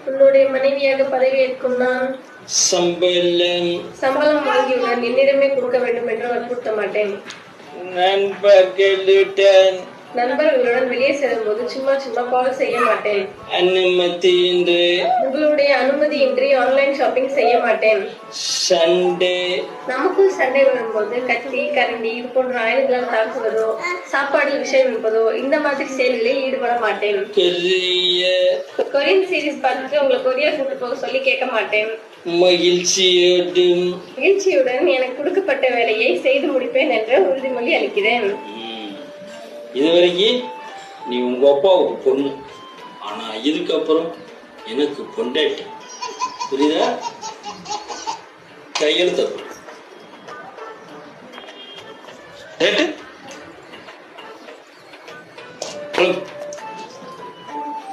உன்னுடைய மனைவியாக பதவியேற்கும் நான் சம்பளம் வாங்கியுடன் என்னிடமே கொடுக்க வேண்டும் என்று வற்புறுத்த மாட்டேன். நண்பர்களுடன் வெளியே செல்லும் போது சும்மா சும்மா கால் செய்ய மாட்டேன். உங்களுடைய அனுமதியின்றி ஆன்லைன் ஷாப்பிங் செய்ய மாட்டேன். நமக்குள் சண்டை வரும்போது கத்தி கரண்டி இது போன்ற ஆயுதங்களால் தாக்குவதோ சாப்பாடு விஷயம் இருப்பதோ இந்த மாதிரி செயல்களில் ஈடுபட மாட்டேன். கொரியன் சீரீஸ் பார்த்துட்டு உங்களை கொரியா கூட்டு போக சொல்லி கேட்க மாட்டேன். மகிழ்ச்சியுடன் எனக்கு கொடுக்கப்பட்ட வேலையை செய்து முடிப்பேன் என்ற உறுதிமொழி அளிக்கிறேன். இதுவரைக்கும் நீ உங்க அப்பாவுக்கு பொண்ணு, ஆனா இதுக்கப்புறம் எனக்கு பொண்டாட்டி. புரியுதா? கையெழுத்த